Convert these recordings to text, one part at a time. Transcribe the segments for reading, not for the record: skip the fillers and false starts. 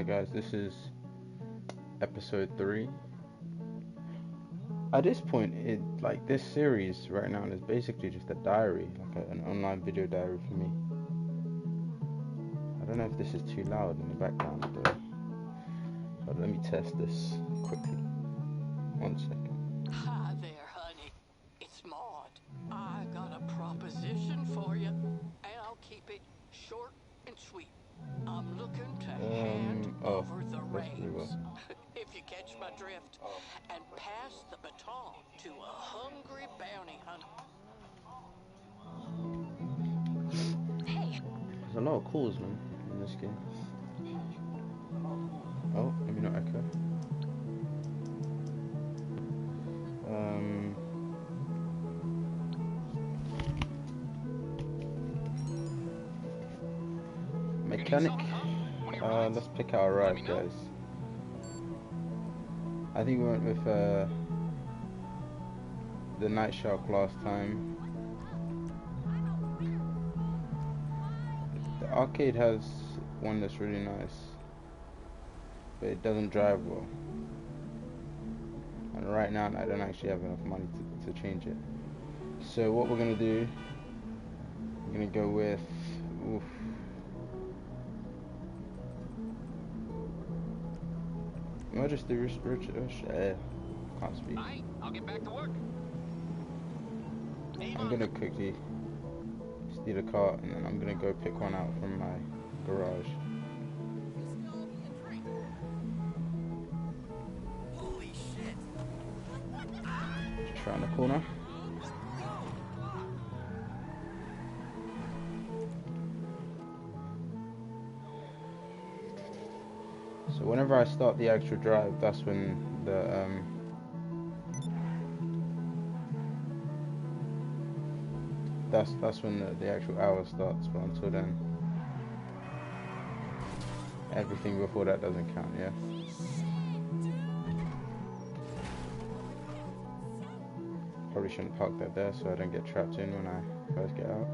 Hi guys, this is episode 3. At this point, this series right now is basically just a diary, an online video diary for me. I don't know if this is too loud in the background, but let me test this quickly. 1 second. Hi there, honey. It's Maud. I got a proposition for you, and I'll keep it short and sweet. I'm looking to hand over the reins, if you catch my drift, and pass the baton to a hungry bounty hunter. Hey. There's a lot of calls, man, in this game. Oh, let me not echo. Mechanic. Let's pick our ride, guys. I think we went with the Night Shark last time. The arcade has one that's really nice, but it doesn't drive well. And right now I don't actually have enough money to change it. So what we're gonna do, I'm gonna go with I'll just do can't speak. I'll get back to work. I'm gonna quickly steal a car and then I'm gonna go pick one out from my garage. Holy shit. Just around the corner. So whenever I start the actual drive, that's when that's when the actual hour starts. But until then, everything before that doesn't count. Yeah. Probably shouldn't park that there so I don't get trapped in when I first get out.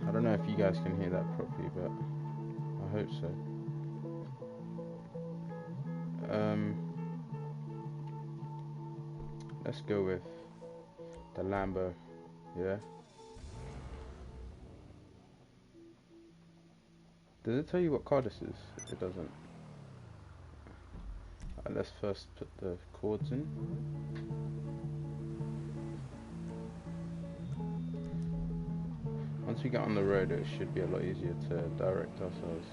I don't know if you guys can hear that properly, but I hope so. Let's go with the Lambo, yeah? Does it tell you what car this is? It doesn't. Let's first put the cords in. Once we get on the road, it should be a lot easier to direct ourselves.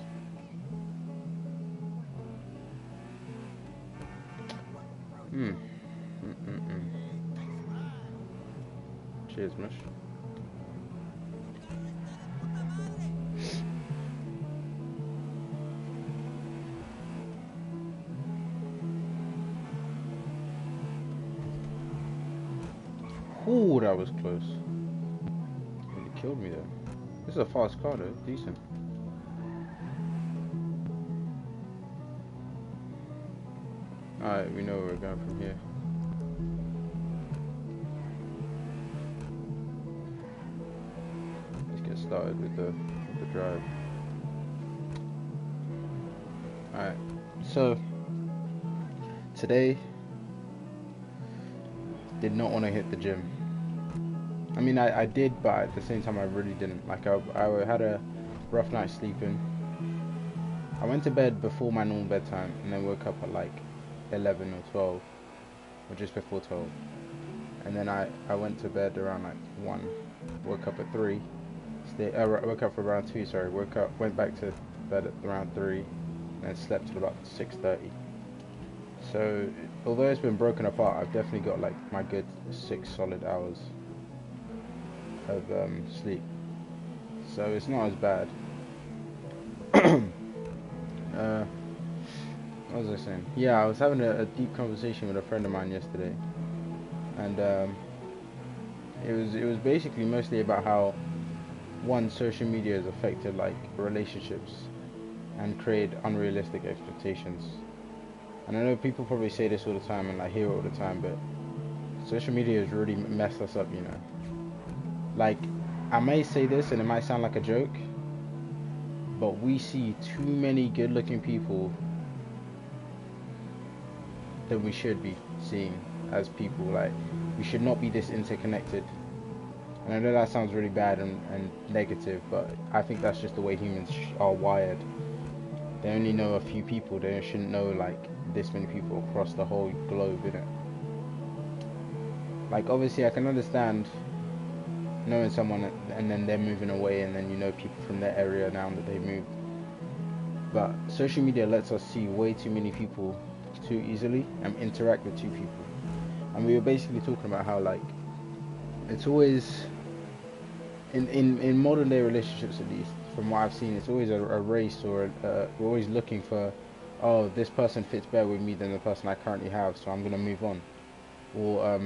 Cheers, Mush. Ooh, that was close. Really killed me there. This is a fast car though, decent. Alright, we know where we're going from here. Let's get started with the drive. Alright, so today did not want to hit the gym. I mean, I did, but at the same time I really didn't. Like I had a rough night sleeping. I went to bed before my normal bedtime and then woke up at like 11 or 12, or just before 12, and then I went to bed around like 1, woke up at 3, woke up for around 2, sorry, went back to bed at around 3, and then slept till about 6:30. So although it's been broken apart, I've definitely got like my good 6 solid hours of sleep, so it's not as bad. What was I saying? Yeah, I was having a deep conversation with a friend of mine yesterday, and it was basically mostly about how one, social media has affected like relationships and create unrealistic expectations. And I know people probably say this all the time and like hear it all the time, but social media has really messed us up, you know. Like, I may say this and it might sound like a joke, but we see too many good-looking people than we should be seeing as people. Like, we should not be this interconnected. And I know that sounds really bad and negative, but I think that's just the way humans are wired. They only know a few people. They shouldn't know like this many people across the whole globe, innit? Like, obviously I can understand knowing someone and then they're moving away, and then you know people from their area now that they moved. But social media lets us see way too many people too easily and interact with two people. And we were basically talking about how like it's always in modern day relationships, at least from what I've seen, it's always a race, or we're always looking for, oh, this person fits better with me than the person I currently have, so I'm gonna move on. Or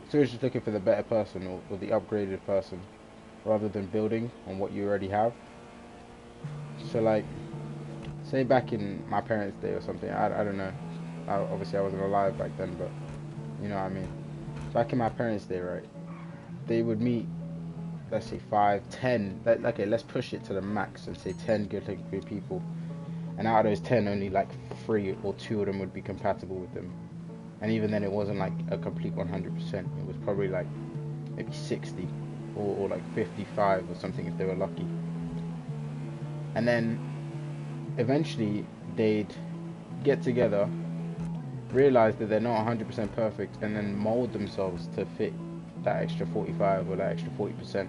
it's always just looking for the better person, or the upgraded person, rather than building on what you already have. So like, say back in my parents' day or something, I don't know. Obviously I wasn't alive back then, but you know what I mean. Back in my parents' day, right? They would meet, let's say 5, 10. Okay, let's push it to the max and say 10 good-looking people. And out of those 10, only like 3 or 2 of them would be compatible with them. And even then, it wasn't like a complete 100%. It was probably like maybe 60 or like 55 or something if they were lucky. And then eventually they'd get together, realize that they're not 100% perfect, and then mold themselves to fit that extra 45 or that extra 40%,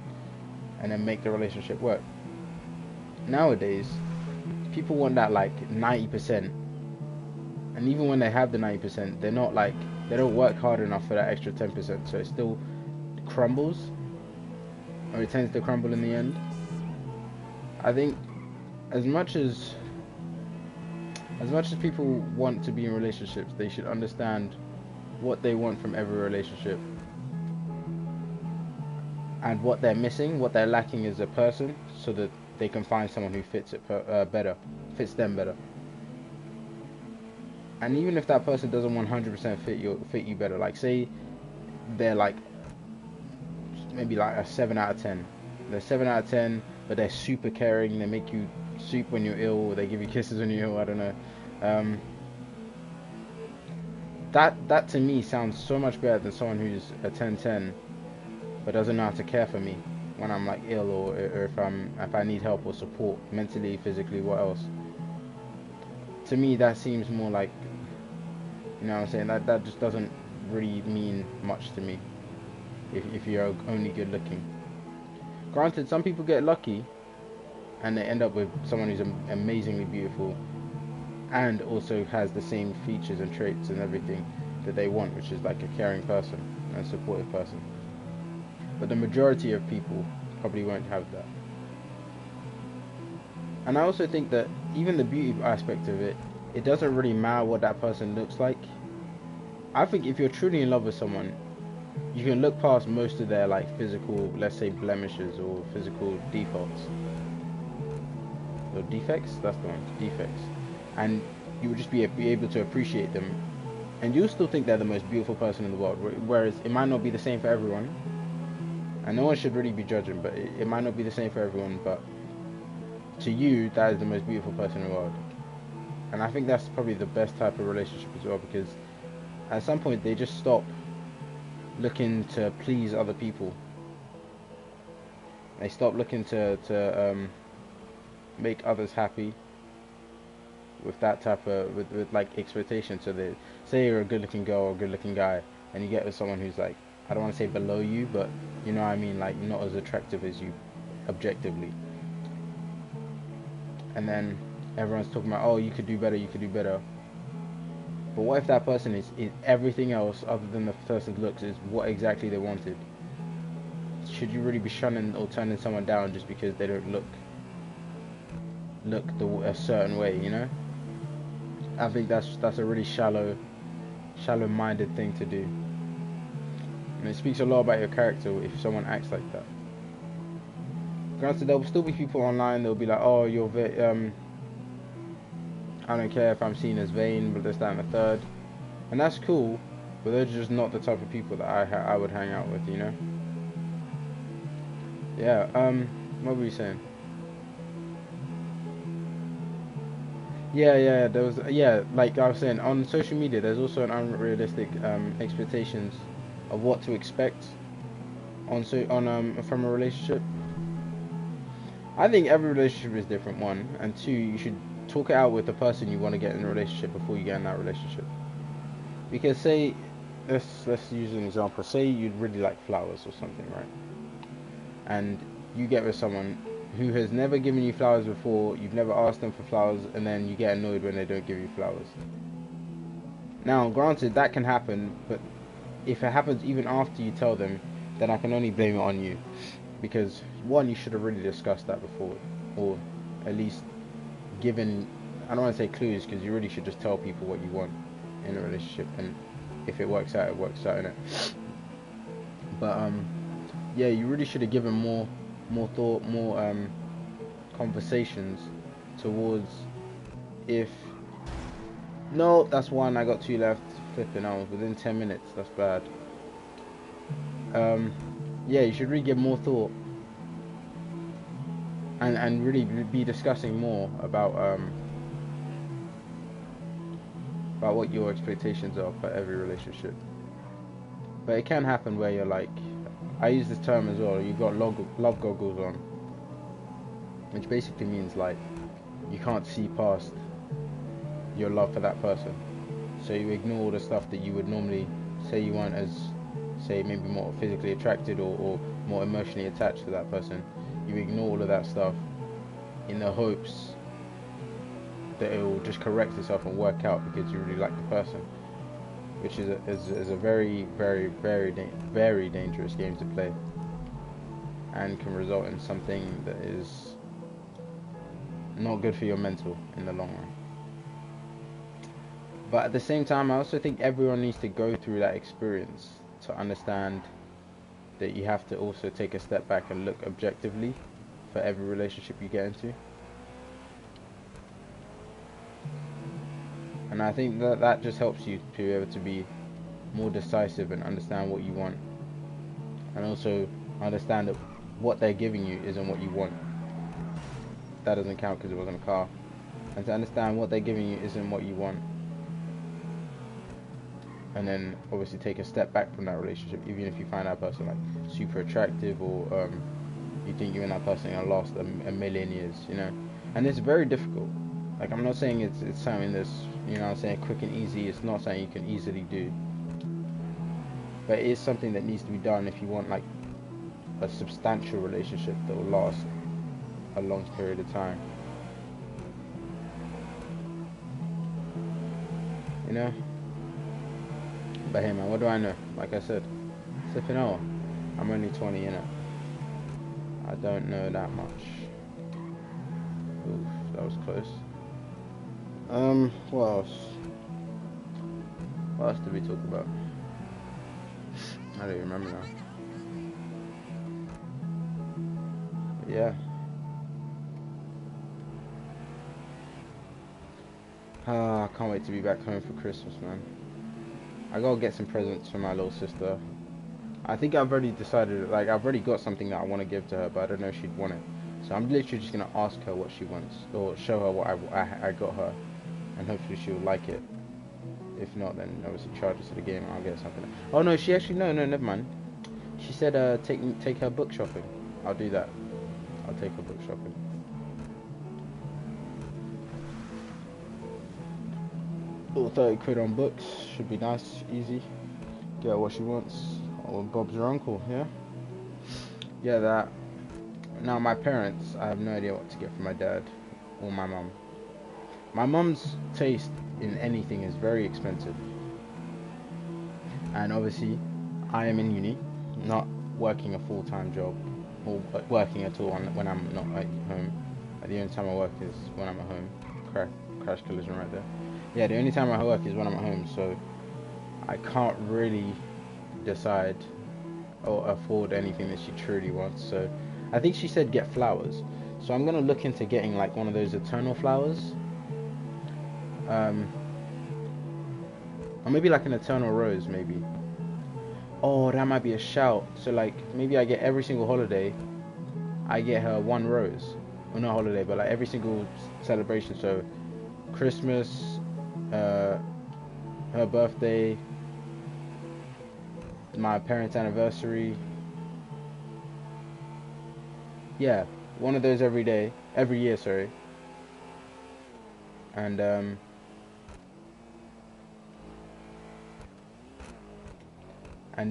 and then make the relationship work. Nowadays, people want that like 90%. And even when they have the 90%, they don't work hard enough for that extra 10%, so it still crumbles, or it tends to crumble in the end. I think as much as people want to be in relationships, they should understand what they want from every relationship, and what they're missing, what they're lacking as a person, so that they can find someone who fits them better. And even if that person doesn't 100% fit you better, like say they're like maybe like a 7 out of 10. They're 7 out of 10, but they're super caring. They make you soup when you're ill. Or they give you kisses when you're ill. I don't know. That to me sounds so much better than someone who's a 10/10, but doesn't know how to care for me when I'm like ill, or if I need help or support mentally, physically, what else. To me, that seems more like, you know what I'm saying, that just doesn't really mean much to me if you're only good looking. Granted, some people get lucky and they end up with someone who's amazingly beautiful and also has the same features and traits and everything that they want, which is like a caring person and supportive person. But the majority of people probably won't have that. And I also think that even the beauty aspect of it doesn't really matter what that person looks like. I think if you're truly in love with someone, you can look past most of their like physical, let's say, blemishes or physical defaults. Or defects? That's the one, defects. And you would just be able to appreciate them. And you'll still think they're the most beautiful person in the world. Whereas it might not be the same for everyone. And no one should really be judging, but it might not be the same for everyone, but to you, that is the most beautiful person in the world. And I think that's probably the best type of relationship as well, because at some point they just stop looking to please other people. They stop looking to make others happy with that type of with like expectation. So they say you're a good-looking girl or a good-looking guy, and you get with someone who's like, I don't want to say below you, but you know what I mean, like not as attractive as you objectively. And then everyone's talking about, oh, you could do better, you could do better. But what if that person is everything else other than the person's looks is what exactly they wanted? Should you really be shunning or turning someone down just because they don't look a certain way, you know? I think that's a really shallow-minded thing to do. And it speaks a lot about your character if someone acts like that. granted, there will still be people online. They'll be like, "Oh, you're I don't care if I'm seen as vain, but this, that, and the third," and that's cool. But they're just not the type of people that I would hang out with, you know. Yeah. What were you saying? Yeah. There was, yeah, like I was saying, on social media, there's also an unrealistic expectations of what to expect from a relationship. I think every relationship is different. One, and two, you should talk it out with the person you want to get in a relationship before you get in that relationship. Because say, let's use an example. Say you'd really like flowers or something, right? And you get with someone who has never given you flowers before. You've never asked them for flowers, and then you get annoyed when they don't give you flowers. Now, granted, that can happen, but if it happens even after you tell them, then I can only blame it on you. Because one, you should have really discussed that before, or at least given, I don't want to say clues, because you really should just tell people what you want in a relationship, and if it works out, it works out, innit? But yeah, you really should have given more thought, more conversations towards, if no, that's one, I got two left, flipping out within 10 minutes, that's bad. Yeah, you should really give more thought and really be discussing more about what your expectations are for every relationship. But it can happen where you're like, I use this term as well, you've got love goggles on, which basically means like you can't see past your love for that person, so you ignore all the stuff that you would normally say you want, as say maybe more physically attracted or more emotionally attached to that person. You ignore all of that stuff in the hopes that it will just correct itself and work out because you really like the person, which is a very, very, very dangerous game to play, and can result in something that is not good for your mental in the long run. But at the same time, I also think everyone needs to go through that experience to understand that you have to also take a step back and look objectively for every relationship you get into. And I think that just helps you to be able to be more decisive and understand what you want, and also understand that what they're giving you isn't what you want. That doesn't count because it wasn't a car. And to understand what they're giving you isn't what you want, and then obviously take a step back from that relationship, even if you find that person like super attractive, or you think you and that person are lost a million years, you know. And it's very difficult. Like, I'm not saying it's something that's, you know, I'm saying quick and easy. It's not something you can easily do, but it is something that needs to be done if you want like a substantial relationship that will last a long period of time, you know. But hey man, what do I know? Like I said, sipping on. I'm only 20, you know. I don't know that much. Oof, that was close. What else? What else did we talk about? I don't even remember now. But yeah. I can't wait to be back home for Christmas, man. I gotta get some presents for my little sister. I think I've already decided, like, I've already got something that I want to give to her, but I don't know if she'd want it. So I'm literally just gonna ask her what she wants, or show her what I got her, and hopefully she'll like it. If not, then obviously charge us to the game and I'll get something. Oh no, she actually, no, never mind. She said take her book shopping. I'll do that. I'll take her book shopping. Little 30 quid on books should be nice, easy. Get her what she wants. Or Bob's your uncle, yeah? Yeah, that. Now my parents, I have no idea what to get for my dad or my mum. My mum's taste in anything is very expensive. And obviously, I am in uni, not working a full-time job, or working at all when I'm not at home. The only time I work is when I'm at home. Crash collision right there. Yeah, the only time I work is when I'm at home, so I can't really decide or afford anything that she truly wants. So I think she said get flowers. So I'm gonna look into getting like one of those eternal flowers. Or maybe like an eternal rose, maybe. Oh, that might be a shout. So like maybe I get every single holiday, I get her one rose. Well, not holiday, but like every single celebration. So Christmas, her birthday, my parents' anniversary. Yeah, one of those every year, sorry. And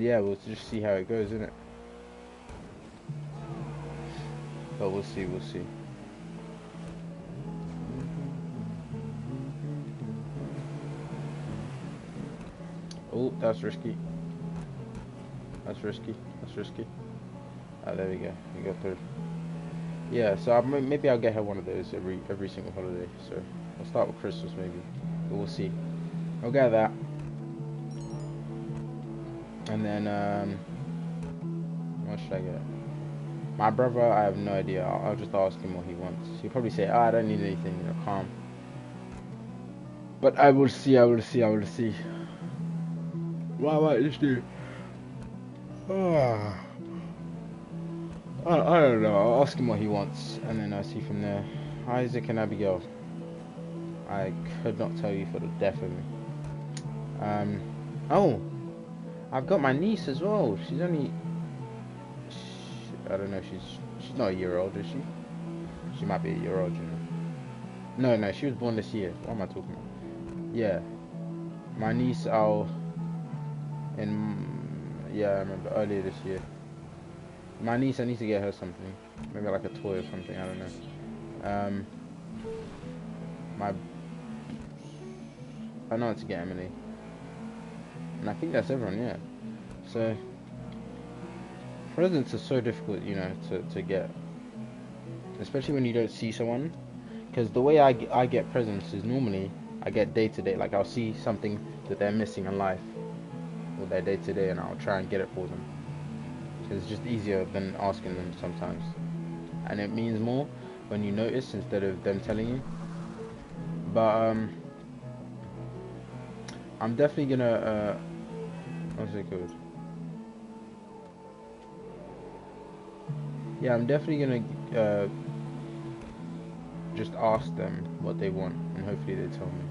yeah, we'll just see how it goes, innit? But we'll see. Oh, that's risky. That's risky. Oh, there we go. We got through. Yeah, so maybe I'll get her one of those every single holiday. So I'll start with Christmas maybe, but we'll see. I'll get that, and then what should I get? My brother, I have no idea. I'll just ask him what he wants. He'll probably say, "Ah, I don't need anything, calm." But I will see. What might this do? I don't know. I'll ask him what he wants, and then I'll see from there. Isaac and Abigail. I could not tell you for the death of me. Oh, I've got my niece as well. She's only, I don't know. She's not a year old, is she? She might be a year old, No, she was born this year. What am I talking about? Yeah, my niece. I remember earlier this year. My niece, I need to get her something. Maybe like a toy or something, I don't know. I know what to get Emily. And I think that's everyone, yeah. So, presents are so difficult, to get. Especially when you don't see someone. Because the way I get presents is normally, I get day to day. Like, I'll see something that they're missing in life. Or their day to day, and I'll try and get it for them. It's just easier than asking them sometimes, and it means more when you notice instead of them telling you. But I'm definitely gonna what's it called? Yeah, I'm definitely gonna just ask them what they want, and hopefully they tell me.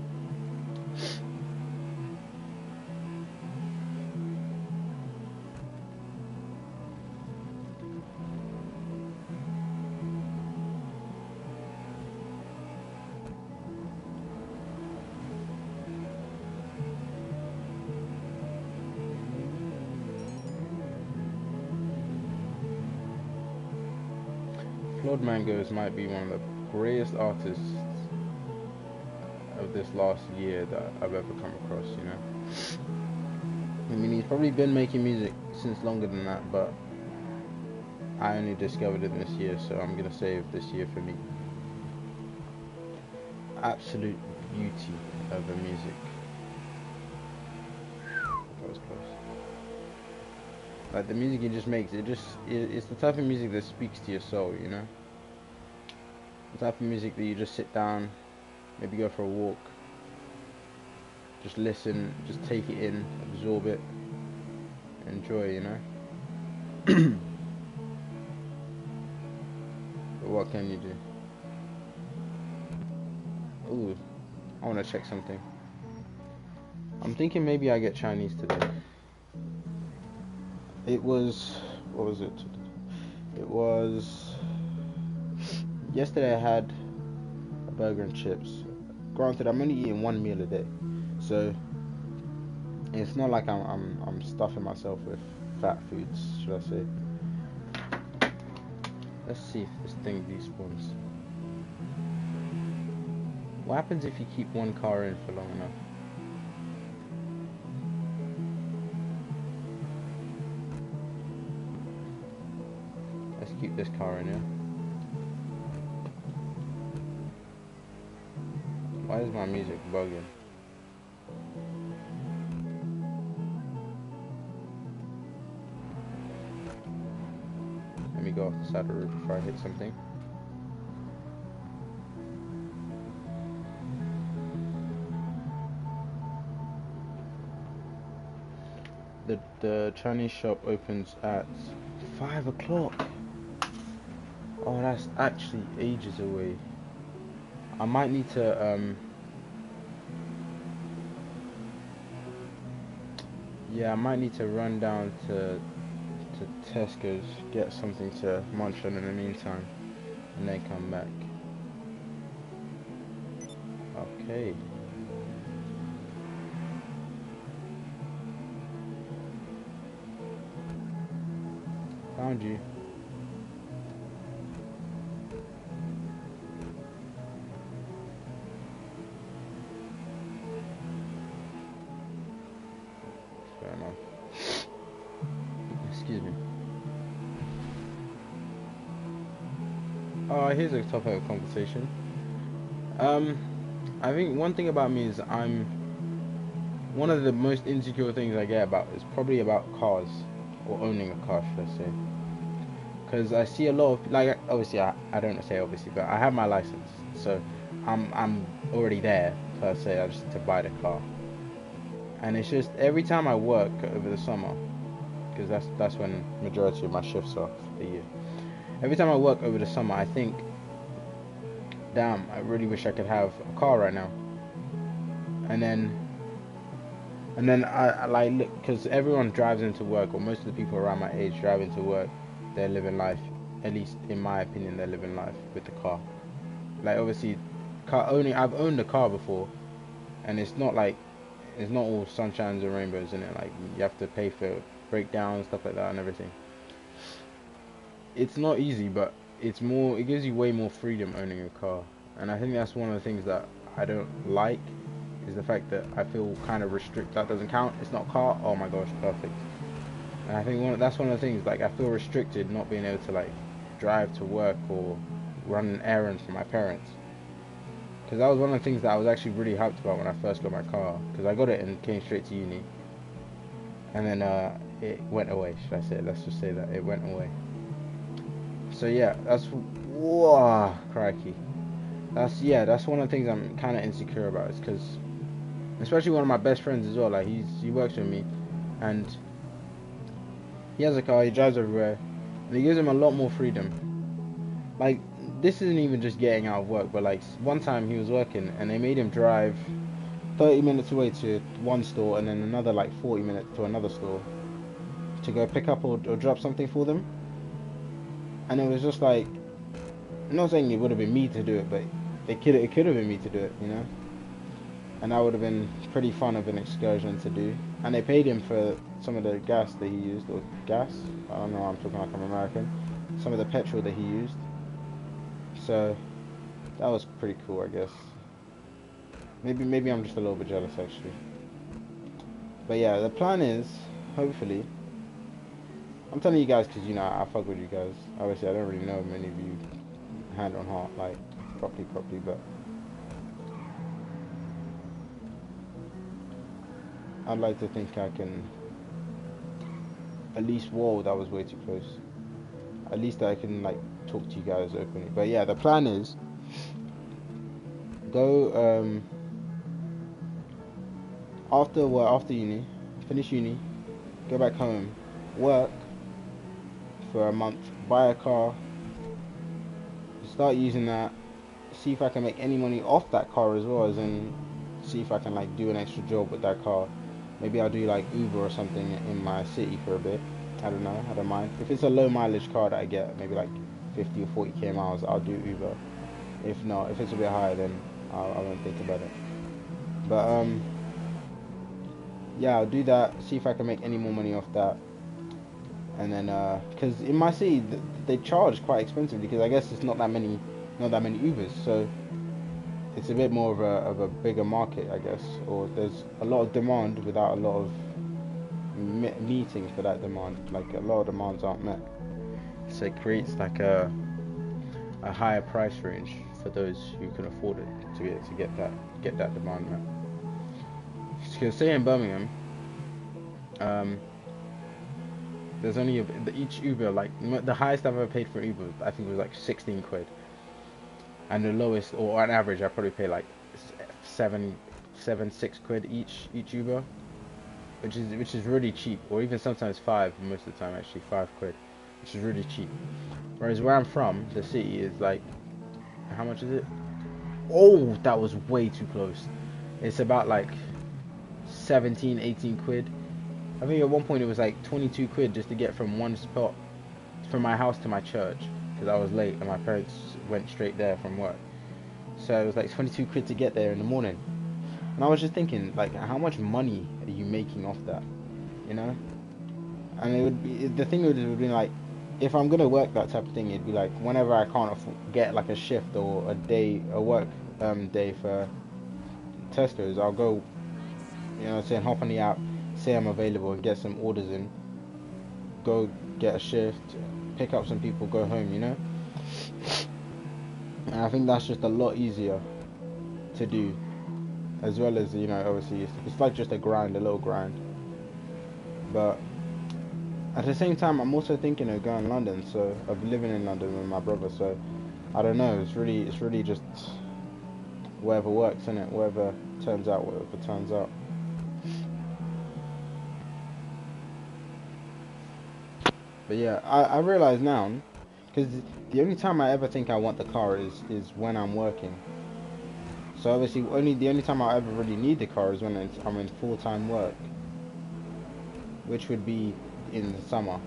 Claude Mangoes might be one of the greatest artists of this last year that I've ever come across, I mean, he's probably been making music since longer than that, but I only discovered it this year, so I'm gonna save this year for me. Absolute beauty of the music. That was close. Like the music he just makes, it's the type of music that speaks to your soul, The type of music that you just sit down, maybe go for a walk, just listen, just take it in, absorb it, enjoy, But what can you do? Ooh, I want to check something. I'm thinking maybe I get Chinese today. It was, what was it? It was, yesterday I had a burger and chips. Granted, I'm only eating one meal a day, so it's not like I'm stuffing myself with fat foods, should I say. Let's see if this thing despawns. What happens if you keep one car in for long enough? Let's keep this car in here. Why is my music bugging? Let me go off the side of the road before I hit something. The Chinese shop opens at 5 o'clock. Oh, that's actually ages away. I might need to yeah, I might need to run down to Tesco's, get something to munch on in the meantime, and then come back. Okay. Found you. Fair enough. Excuse me. Oh, here's a topic of conversation. I think one thing about me is one of the most insecure things I get about is probably about cars, or owning a car, should I say. Because I see a lot of, like, obviously, I don't say obviously, but I have my license, so I'm already there, per se. I just need to buy the car. And it's just, every time I work over the summer, because that's when majority of my shifts are for the year. Every time I work over the summer, I think, damn, I really wish I could have a car right now. And then I like, look, because everyone drives into work, or most of the people around my age drive into work. They're living life, at least in my opinion, they're living life with the car. Like, obviously, I've owned a car before, and it's not all sunshines and rainbows in it. Like, you have to pay for breakdowns, stuff like that, and everything. It's not easy, but it gives you way more freedom owning a car. And I think that's one of the things that I don't like, is the fact that I feel kind of restricted. That doesn't count, it's not a car, oh my gosh, perfect. And I think that's one of the things, like, I feel restricted not being able to, like, drive to work or run an errand for my parents. Because that was one of the things that I was actually really hyped about when I first got my car. Because I got it and came straight to uni. And then it went away, should I say. Let's just say that, it went away. So yeah, whoa, crikey. That's one of the things I'm kind of insecure about. Is because, especially one of my best friends as well, like, he works with me. And he has a car, he drives everywhere, and it gives him a lot more freedom. Like, this isn't even just getting out of work, but like, one time he was working and they made him drive 30 minutes away to one store and then another like 40 minutes to another store to go pick up or drop something for them. And it was just like, I'm not saying it would have been me to do it, but it could have been me to do it, you know? And that would have been pretty fun of an excursion to do. And they paid him for some of the gas that he used, or gas, I don't know, I'm talking like I'm American, some of the petrol that he used. So that was pretty cool, I guess. Maybe I'm just a little bit jealous, actually. But yeah, the plan is, hopefully, I'm telling you guys because, you know, I fuck with you guys. Obviously, I don't really know many of you hand on heart, like, properly, but I'd like to think I can, at least, whoa, that was way too close. At least I can, like, talk to you guys openly. But yeah, the plan is, go, after uni, finish uni, go back home, work for a month, buy a car, start using that, see if I can make any money off that car as well, as in, see if I can, like, do an extra job with that car. Maybe I'll do like Uber or something in my city for a bit. I don't know, I don't mind. If it's a low mileage car that I get, maybe like 50 or 40k miles, I'll do Uber. If not, if it's a bit higher, then I won't think about it. But yeah, I'll do that, see if I can make any more money off that. And then because in my city they charge quite expensively, because I guess it's not that many Ubers, so it's a bit more of a bigger market, I guess, or there's a lot of demand without a lot of meeting for that demand. Like, a lot of demands aren't met, so it creates like a higher price range for those who can afford it to be able to get that demand met. Because say in Birmingham, There's only each Uber, like the highest I've ever paid for Uber, I think it was like 16 quid, and the lowest, or on average, I probably pay like 6 quid each Uber, which is really cheap, or even sometimes 5 most of the time, actually 5 quid, which is really cheap. Whereas where I'm from, the city is like, how much is it? Oh, that was way too close. It's about like 17, 18 quid. I think at one point it was like 22 quid just to get from one spot, from my house to my church, because I was late and my parents went straight there from work. So it was like 22 quid to get there in the morning. And I was just thinking, like, how much money are you making off that? You know? And it would be, the thing would be like, if I'm gonna work that type of thing, it'd be like whenever I can't get like a shift or a work day for testers, I'll go, saying hop on the app, say I'm available, and get some orders in. Go get a shift, pick up some people, go home. And I think that's just a lot easier to do, as well as obviously it's like just a little grind. But at the same time, I'm also thinking of going to London, so I'll be living in London with my brother. So I don't know. It's really just whatever works, isn't it? Whatever turns out. But yeah, I realize now, because the only time I ever think I want the car is when I'm working. So obviously, the only time I ever really need the car is when I'm in full-time work, which would be in the summer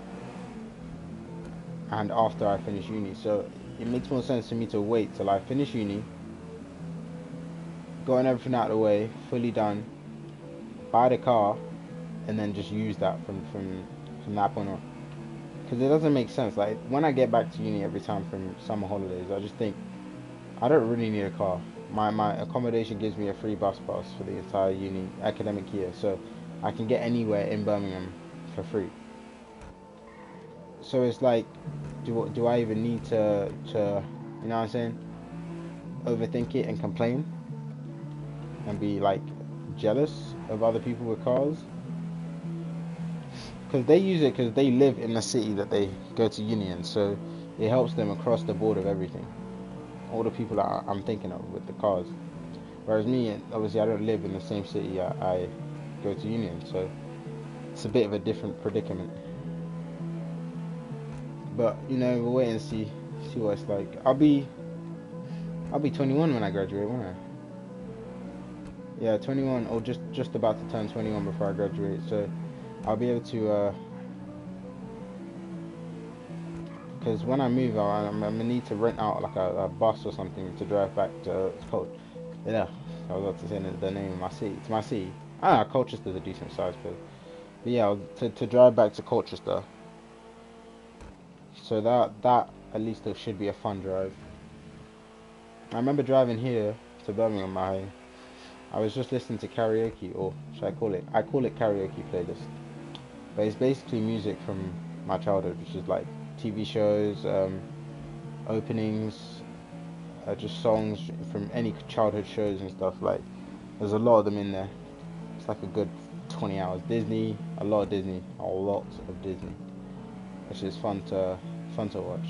and after I finish uni. So it makes more sense to me to wait till I finish uni, gotten everything out of the way, fully done, buy the car, and then just use that from that point on. Because it doesn't make sense. Like when I get back to uni every time from summer holidays, I just think I don't really need a car. My accommodation gives me a free bus pass for the entire uni academic year, so I can get anywhere in Birmingham for free. So it's like, do I even need to you know what I'm saying, overthink it and complain and be like jealous of other people with cars? Because they use it because they live in the city that they go to uni in, so it helps them across the board of everything. All the people that I'm thinking of with the cars. Whereas me, obviously I don't live in the same city I go to uni in, so it's a bit of a different predicament. But we'll wait and see what it's like. I'll be 21 when I graduate, won't I? Yeah, 21, or just about to turn 21 before I graduate. So I'll be able to, because when I move, I'm gonna need to rent out like a bus or something to drive back to yeah, I was about to say the name of my city. It's my city. I don't know, Colchester's a decent size place. But yeah, to drive back to Colchester. So that at least it should be a fun drive. I remember driving here to Birmingham. I was just listening to karaoke, or should I call it? I call it karaoke playlist. But it's basically music from my childhood, which is like TV shows, openings, just songs from any childhood shows and stuff. Like, there's a lot of them in there. It's like a good 20 hours. Disney, a lot of Disney, which is fun to watch.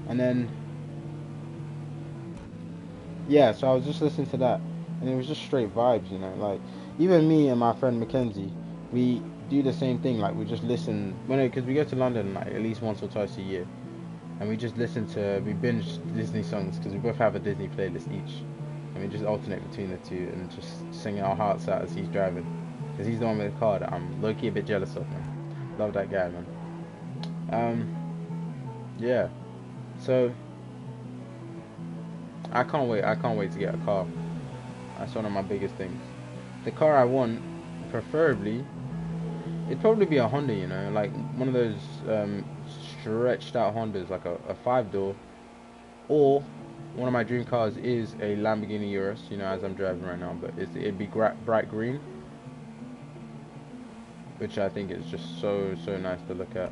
And then, yeah, so I was just listening to that, and it was just straight vibes, like, even me and my friend Mackenzie, we do the same thing. Like, we just listen, because we go to London like at least once or twice a year, and we just we binge Disney songs, because we both have a Disney playlist each, and we just alternate between the two and just sing our hearts out as he's driving, because he's the one with the car that I'm low-key a bit jealous of, man. Love that guy, man. Yeah, so I can't wait to get a car. That's one of my biggest things. The car I want, preferably, it'd probably be a Honda, like one of those stretched out Hondas, like a 5-door. Or one of my dream cars is a Lamborghini Urus, as I'm driving right now, but it'd be bright green, which I think is just so nice to look at.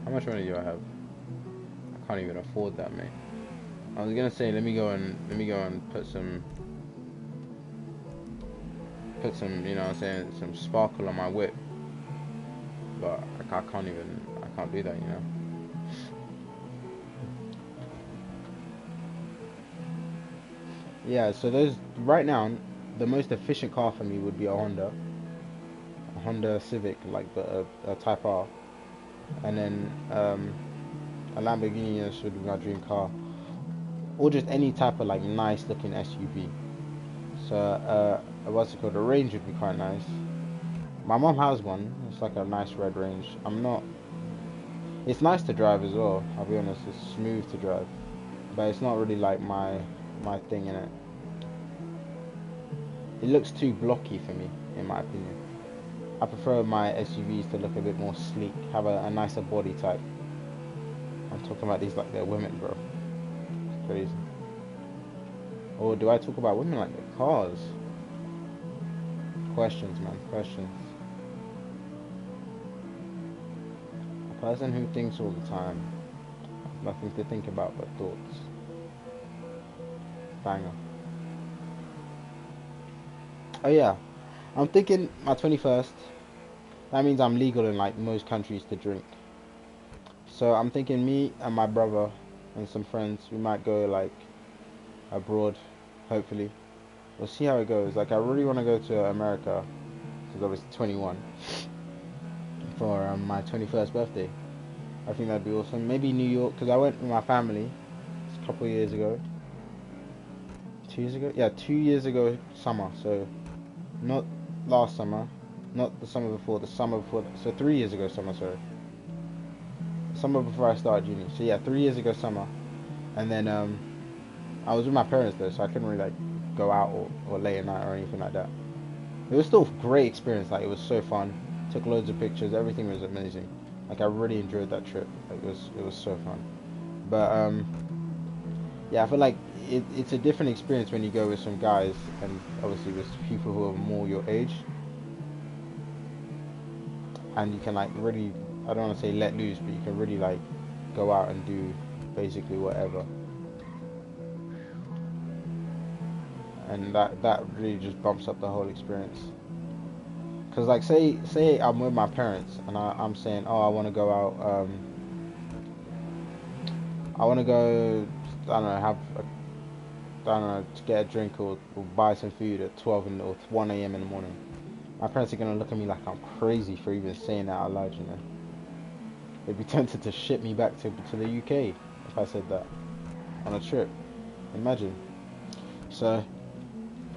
How much money do I have? I can't even afford that, mate. I was gonna say let me go and put some you know what I'm saying, some sparkle on my whip, but I can't do that, you know. Yeah, so those right now, the most efficient car for me would be a Honda Civic, like a Type R, and then a Lamborghini should be my dream car, or just any type of like nice looking SUV. So what's it called? A Range would be quite nice. My mom has one. It's like a nice red Range. I'm not. It's nice to drive as well. I'll be honest. It's smooth to drive, but it's not really like my thing in it. It looks too blocky for me, in my opinion. I prefer my SUVs to look a bit more sleek, have a nicer body type. I'm talking about these like they're women, bro. It's crazy. Or do I talk about women like they're cars? Questions, man. Questions. A person who thinks all the time. Nothing to think about but thoughts. Banger. Oh yeah. I'm thinking my 21st. That means I'm legal in like most countries to drink. So I'm thinking me and my brother and some friends, we might go like abroad, hopefully. We'll see how it goes. Like I really want to go to America because I was 21 for my 21st birthday. I think that'd be awesome. Maybe New York because I went with my family a couple of years ago. 2 years ago? Yeah, 2 years ago summer. So not last summer, not the summer before, the summer before. So 3 years ago summer, sorry. Summer before I started uni. So yeah, 3 years ago summer. And then I was with my parents though, so I couldn't really like go out or late at night or anything like that. It was still a great experience. Like it was so fun. Took loads of pictures. Everything was amazing. Like I really enjoyed that trip. Like, it was so fun. But yeah, I feel like it's a different experience when you go with some guys and obviously with people who are more your age, and you can like really, I don't want to say let loose, but you can really like go out and do basically whatever. And that really just bumps up the whole experience. Cause like say I'm with my parents and I'm saying, oh, I want to go out, I want to go, I don't know, I don't know, to get a drink or buy some food at 12 or 1 a.m. in the morning. My parents are gonna look at me like I'm crazy for even saying that out loud, you know. They'd be tempted to ship me back to the UK if I said that on a trip. Imagine. So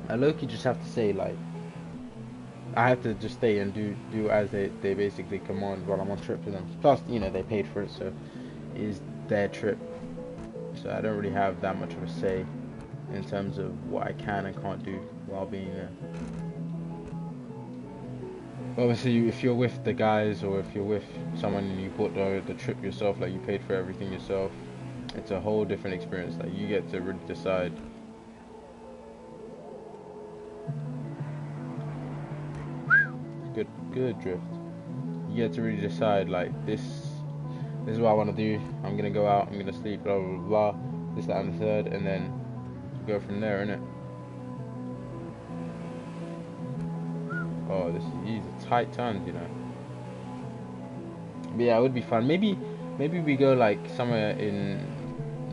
I low-key just have to say like I have to just stay and do as they basically command while I'm on trip with them. Plus, you know, they paid for it, so it is their trip. So I don't really have that much of a say in terms of what I can and can't do while being there. Obviously, if you're with the guys or if you're with someone and you bought the trip yourself, like you paid for everything yourself, it's a whole different experience. Like you get to really decide. Good drift. You get to really decide like this is what I want to do. I'm gonna go out. I'm gonna sleep. Blah blah blah. This, that, and the third, and then go from there, innit? Oh, these are tight turns, you know. But yeah, it would be fun. Maybe we go like somewhere in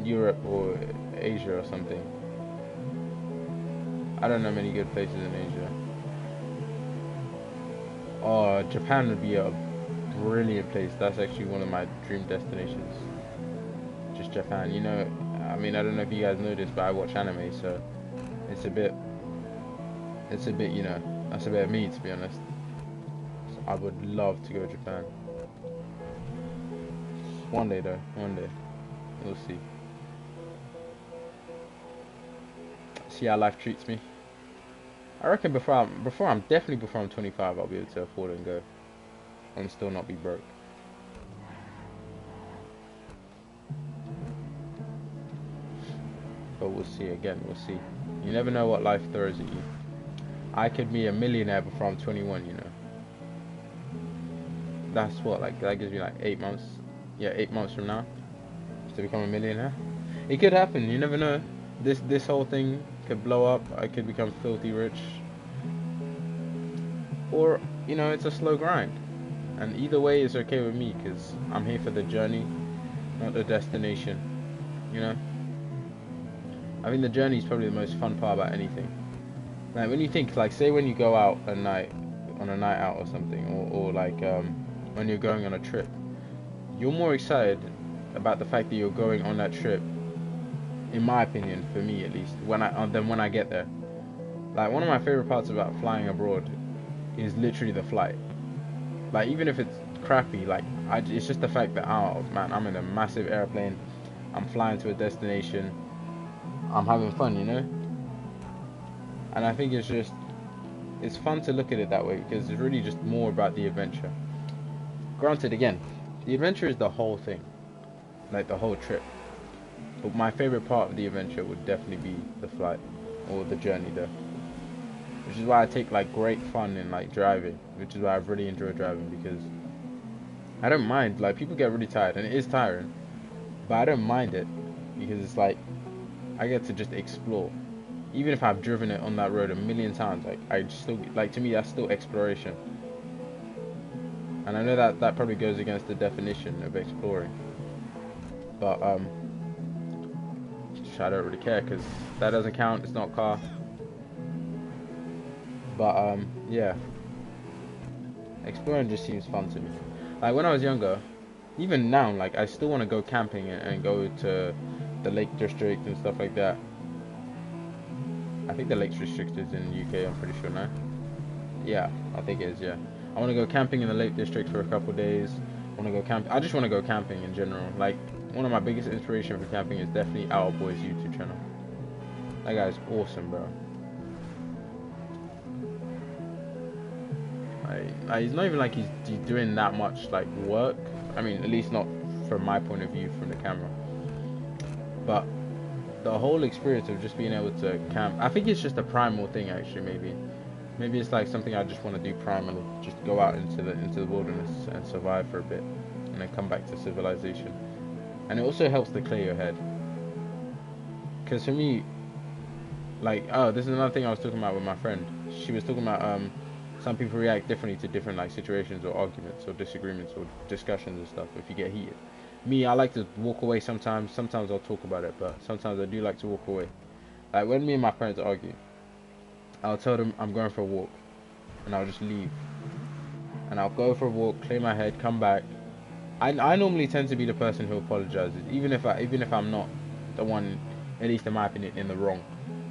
Europe or Asia or something. I don't know many good places in Asia. Oh, Japan would be a brilliant place. That's actually one of my dream destinations. Just Japan. You know, I mean, I don't know if you guys know this, but I watch anime, so it's a bit, you know, that's a bit of me, to be honest. So I would love to go to Japan. One day, though. One day. We'll see. See how life treats me. I reckon before I'm 25, I'll be able to afford it and go, and still not be broke. But we'll see. Again, we'll see. You never know what life throws at you. I could be a millionaire before I'm 21. You know. That's what, like, that gives me like 8 months. Yeah, 8 months from now to become a millionaire. It could happen. You never know. This whole thing could blow up. I could become filthy rich, or it's a slow grind. And either way is okay with me because I'm here for the journey, not the destination. You know. I think the journey is probably the most fun part about anything. Like when you think, like, say when you go out at night, on a night out or something, or like when you're going on a trip, you're more excited about the fact that you're going on that trip, in my opinion, for me at least, than when I get there. Like one of my favorite parts about flying abroad is literally the flight. Like even if it's crappy, like it's just the fact that, oh man, I'm in a massive airplane, I'm flying to a destination, I'm having fun, And I think it's fun to look at it that way because it's really just more about the adventure. Granted, again, the adventure is the whole thing, like the whole trip. But my favorite part of the adventure would definitely be the flight or the journey there. Which is why I take like great fun in like driving, which is why I really enjoy driving because I don't mind. Like people get really tired and it is tiring, but I don't mind it because it's like I get to just explore. Even if I've driven it on that road a million times, like I still like, to me that's still exploration. And I know that probably goes against the definition of exploring, but I don't really care because that doesn't count. It's not a car. But yeah, exploring just seems fun to me. Like when I was younger, even now, like I still want to go camping and go to the Lake District and stuff like that. I think the Lake District is in the UK, I'm pretty sure now. Yeah, I think it is, yeah. I want to go camping in the Lake District for a couple days. I just want to go camping in general. Like, one of my biggest inspiration for camping is definitely Our Boy's YouTube channel. That guy's awesome, bro. He's not even like he's doing that much like work. I mean, at least not from my point of view from the camera. But the whole experience of just being able to camp, I think it's just a primal thing actually. Maybe it's like something I just want to do primally, just go out into the wilderness and survive for a bit and then come back to civilization. And it also helps to clear your head, because for me, like, oh, this is another thing I was talking about with my friend. She was talking about some people react differently to different like situations or arguments or disagreements or discussions and stuff if you get heated. Me, I like to walk away sometimes. Sometimes I'll talk about it, but sometimes I do like to walk away. Like when me and my parents argue, I'll tell them I'm going for a walk, and I'll just leave. And I'll go for a walk, clear my head, come back. I normally tend to be the person who apologizes, even if I'm not the one, at least in my opinion, in the wrong.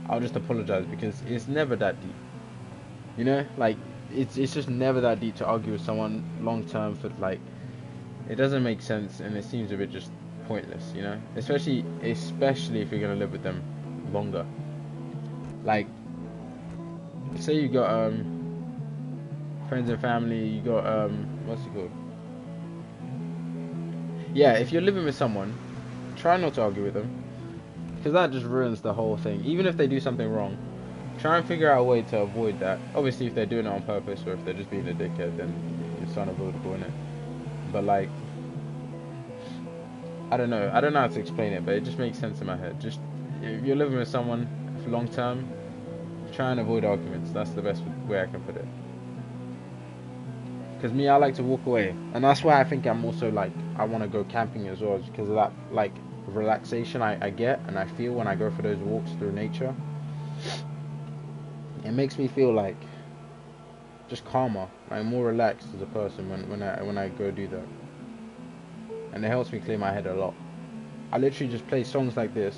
I'll just apologize because it's never that deep. Like it's just never that deep to argue with someone long term for like. It doesn't make sense and it seems a bit just pointless, especially if you're gonna live with them longer. Like, say you got friends and family, you got what's it called? Yeah, if you're living with someone, try not to argue with them, because that just ruins the whole thing. Even if they do something wrong, try and figure out a way to avoid that. Obviously, if they're doing it on purpose or if they're just being a dickhead, then it's unavoidable, innit? But like, I don't know how to explain it, but it just makes sense in my head. Just if you're living with someone for long term, try and avoid arguments. That's the best way I can put it. Because me, I like to walk away, and that's why I think I'm also like I want to go camping as well, because of that like relaxation I get and I feel when I go for those walks through nature. It makes me feel like just calmer, like more relaxed as a person when I go do that, and it helps me clear my head a lot. I literally just play songs like this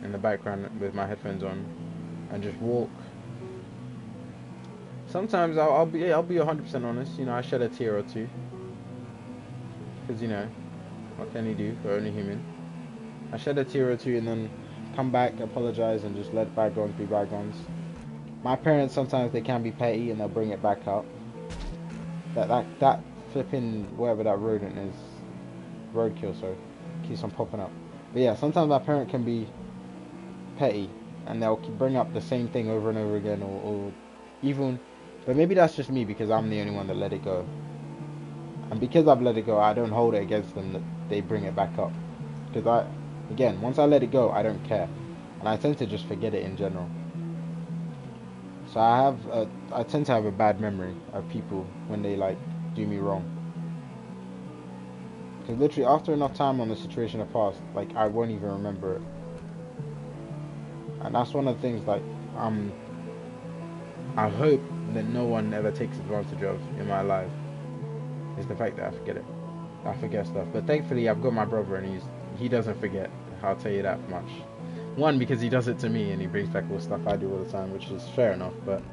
in the background with my headphones on and just walk. Sometimes I'll be 100% honest, I shed a tear or two, because what can you do? We're only human. I shed a tear or two and then come back, apologize, and just let bygones be bygones. My parents, sometimes they can be petty and they'll bring it back up. That flipping whatever that rodent is, roadkill, sorry, keeps on popping up. But yeah, sometimes my parent can be petty and they'll bring up the same thing over and over again, or even, but maybe that's just me because I'm the only one that let it go. And because I've let it go, I don't hold it against them that they bring it back up. Because Again, once I let it go, I don't care, and I tend to just forget it in general. So I tend to have a bad memory of people when they like do me wrong. Because literally after enough time on the situation have passed, like I won't even remember it. And that's one of the things like I hope that no one ever takes advantage of in my life, is the fact that I forget it. I forget stuff. But thankfully I've got my brother and he doesn't forget. I'll tell you that much. One, because he does it to me and he brings back all the stuff I do all the time, which is fair enough, but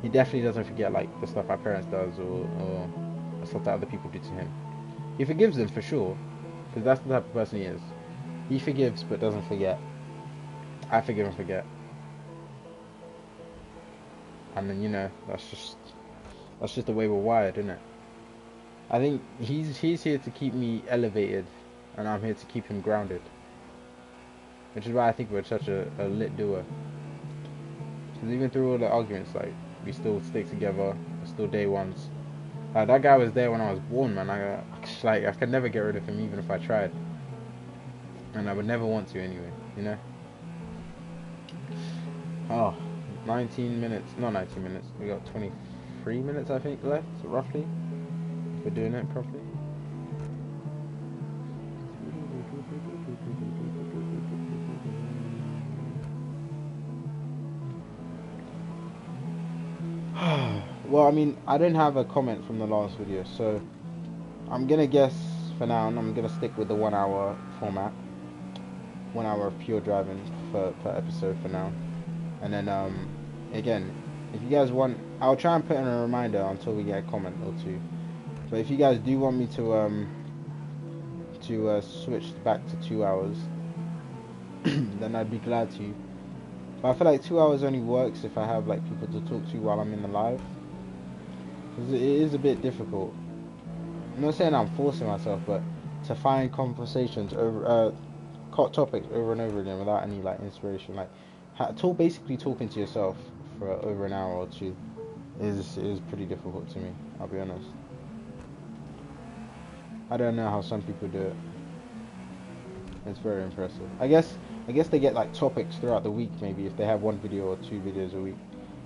he definitely doesn't forget like the stuff my parents does or the stuff that other people do to him. He forgives them for sure, because that's the type of person he is. He forgives but doesn't forget. I forgive and forget. And then, you know, that's just the way we're wired, isn't it? I think he's here to keep me elevated, and I'm here to keep him grounded. Which is why I think we're such a lit duo. Because even through all the arguments, like, we still stick together. We're still day ones. That guy was there when I was born, man. I could never get rid of him even if I tried. And I would never want to anyway, you know? Oh, 19 minutes. Not 19 minutes. We got 23 minutes, I think, left, roughly. If we're doing it properly. Well, I mean, I didn't have a comment from the last video, so I'm gonna guess for now, and I'm gonna stick with the 1 hour format. 1 hour of pure driving per episode for now. And then, again, if you guys want, I'll try and put in a reminder until we get a comment or two. But if you guys do want me to switch back to 2 hours, then I'd be glad to. But I feel like 2 hours only works if I have like people to talk to while I'm in the live. Because it is a bit difficult. I'm not saying I'm forcing myself, but to find conversations over topics over and over again without any like inspiration, like basically talking to yourself for over an hour or two is pretty difficult to me, I'll be honest. I don't know how some people do it. It's very impressive. I guess they get like topics throughout the week. Maybe if they have one video or 2 videos a week,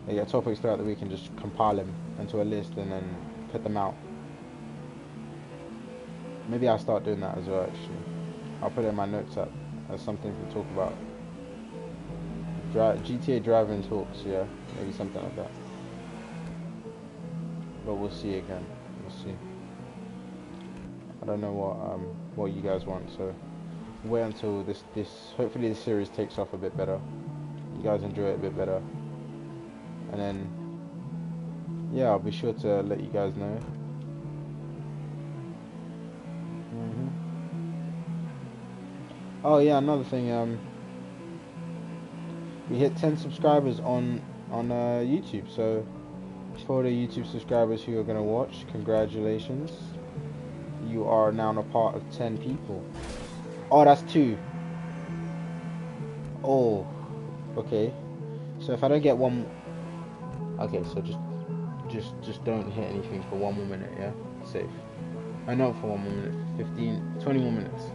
they get topics throughout the week and just compile them into a list and then put them out. Maybe I'll start doing that as well, actually. I'll put it in my notes app as something to talk about. GTA driving talks, yeah, maybe something like that. But we'll see again. We'll see. I don't know what you guys want, so wait until this hopefully this series takes off a bit better. You guys enjoy it a bit better, and then yeah, I'll be sure to let you guys know. Oh yeah, another thing. We hit 10 subscribers on YouTube. So for the YouTube subscribers who are gonna watch, congratulations. You are now a part of 10 people. Oh, that's 2. Oh, okay. So if I don't get one, okay. So just don't hit anything for 1 more minute, yeah. Safe. I know for 1 more minute. 15, 20 more minutes.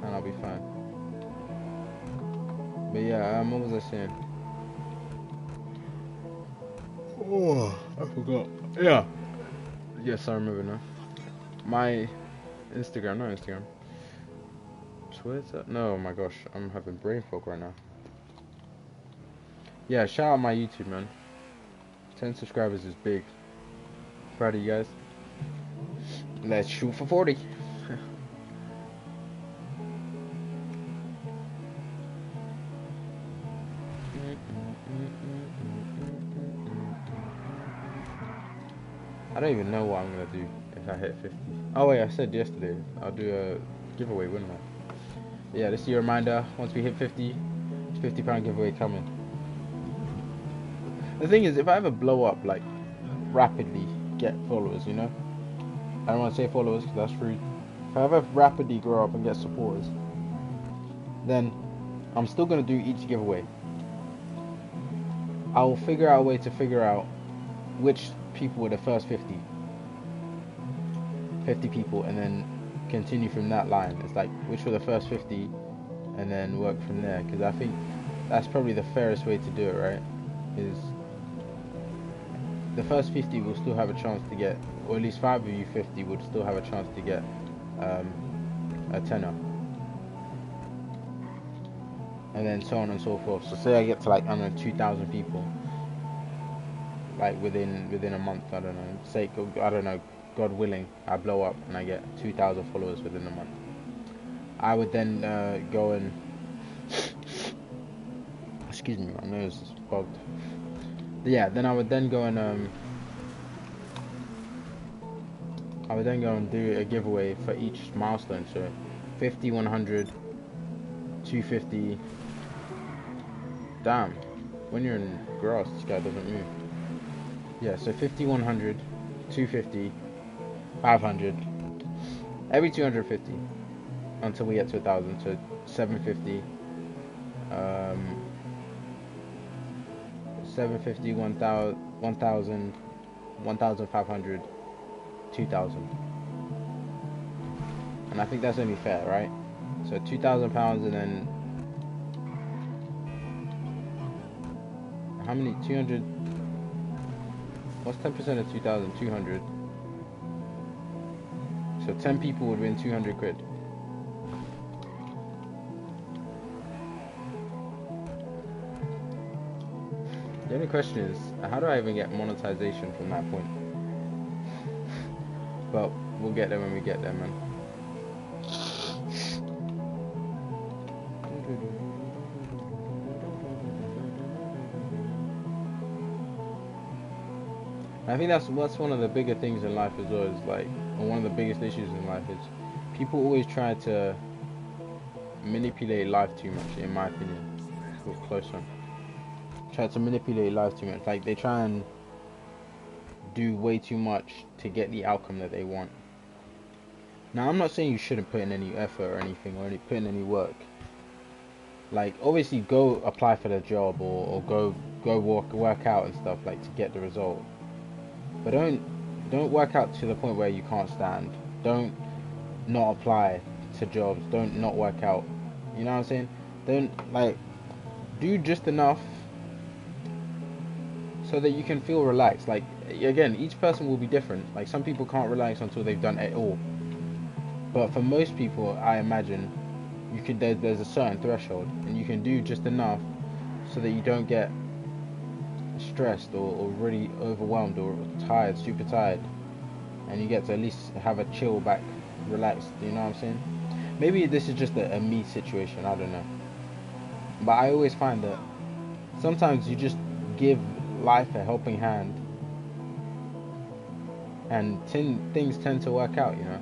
And I'll be fine. But yeah, what was I saying? Oh, I forgot. Yeah. Yes, I remember now. My Instagram, not Instagram. Twitter? No, oh my gosh, I'm having brain fog right now. Yeah, shout out my YouTube, man. 10 subscribers is big. Proud of you guys. Let's shoot for 40. I don't even know what I'm gonna do if I hit 50. Oh wait, I said yesterday I'll do a giveaway, wouldn't I? Yeah, this is your reminder. Once we hit 50, £50 giveaway coming. The thing is, if I ever blow up, like rapidly get followers, you know, I don't want to say followers because that's rude. If I ever rapidly grow up and get supporters, then I'm still gonna do each giveaway. I will figure out a way to figure out which people were the first 50 people, and then continue from that line. It's like, which were the first 50, and then work from there. Because I think that's probably the fairest way to do it, right? Is the first 50 will still have a chance to get, or at least 5 of you 50 would still have a chance to get a tenner. And then so on and so forth. So say I get to like, I don't know, 2,000 people, like within a month, I don't know, say, I don't know, God willing, I blow up and I get 2,000 followers within a month. I would then go and, excuse me, my nose is bogged. Yeah, then I would then go and do a giveaway for each milestone. So 50, 100, 250. Damn, when you're in grass, this guy doesn't move. Yeah, so 50, 100, 250, 500, every 250 until we get to 1,000. So 750, 750, 1,000, 1,000, 1,500, 2,000. And I think that's only fair, right? So £2,000, and then how many? 200. What's 10% of 2,000? 200. So 10 people would win 200 quid. The only question is, how do I even get monetization from that point? But we'll get there when we get there, man. I think that's one of the bigger things in life as well, is like, or one of the biggest issues in life is people always try to manipulate life too much, in my opinion. We're close one. Try to manipulate life too much. Like, they try and do way too much to get the outcome that they want. Now, I'm not saying you shouldn't put in any effort or anything, or put in any work. Like, obviously, go apply for the job, or go work out and stuff, like, to get the result. But don't work out to the point where you can't stand. Don't not apply to jobs. Don't not work out. You know what I'm saying? Don't, like, do just enough so that you can feel relaxed. Like, again, each person will be different. Like, some people can't relax until they've done it all. But for most people, I imagine, you could, there's a certain threshold, and you can do just enough so that you don't get stressed or really overwhelmed or tired, super tired, and you get to at least have a chill back, relaxed. You know what I'm saying? Maybe this is just a me situation, I don't know. But I always find that sometimes you just give life a helping hand, and things tend to work out, you know.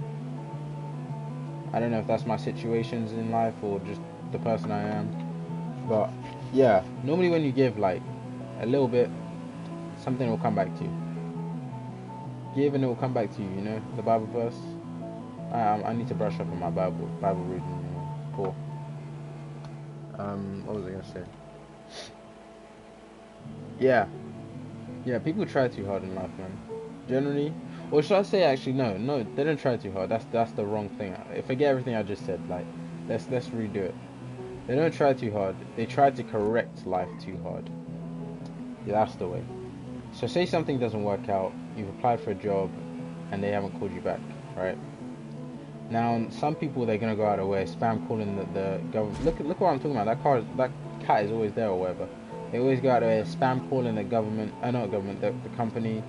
I don't know if that's my situations in life or just the person I am, but yeah, normally when you give like a little bit, something will come back to you. Give and it will come back to you, you know, the Bible verse. I need to brush up on my Bible reading, you know. Cool. What was I gonna say? Yeah, people try too hard in life, man. Generally, or should I say, actually, no, they don't try too hard. That's the wrong thing. Forget everything I just said. Like, let's redo it. They don't try too hard. They try to correct life too hard. Yeah, that's the way. So say something doesn't work out. You've applied for a job, and they haven't called you back, right? Now, some people, they're gonna go out of their way, spam calling the government. Look what I'm talking about. That cat is always there or whatever. They always go out of their way, spam calling the government. Not government, the company.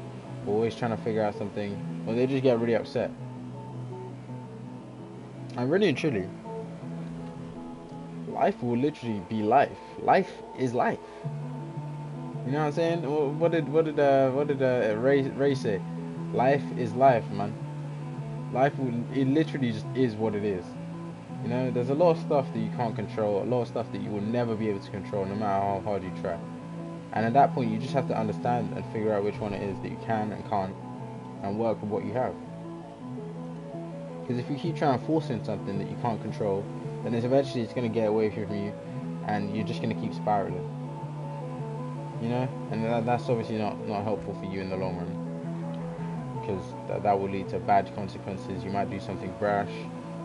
Always trying to figure out something, or they just get really upset. And really and truly, life will literally be life. Life is life. You know what I'm saying? What did Ray say? Life is life, man. It literally just is what it is. You know, there's a lot of stuff that you can't control, a lot of stuff that you will never be able to control, no matter how hard you try. And at that point, you just have to understand and figure out which one it is that you can and can't, and work with what you have. Because if you keep trying to force in something that you can't control, then eventually it's going to get away from you, and you're just going to keep spiraling. You know, and that's obviously not helpful for you in the long run, because that will lead to bad consequences. You might do something brash,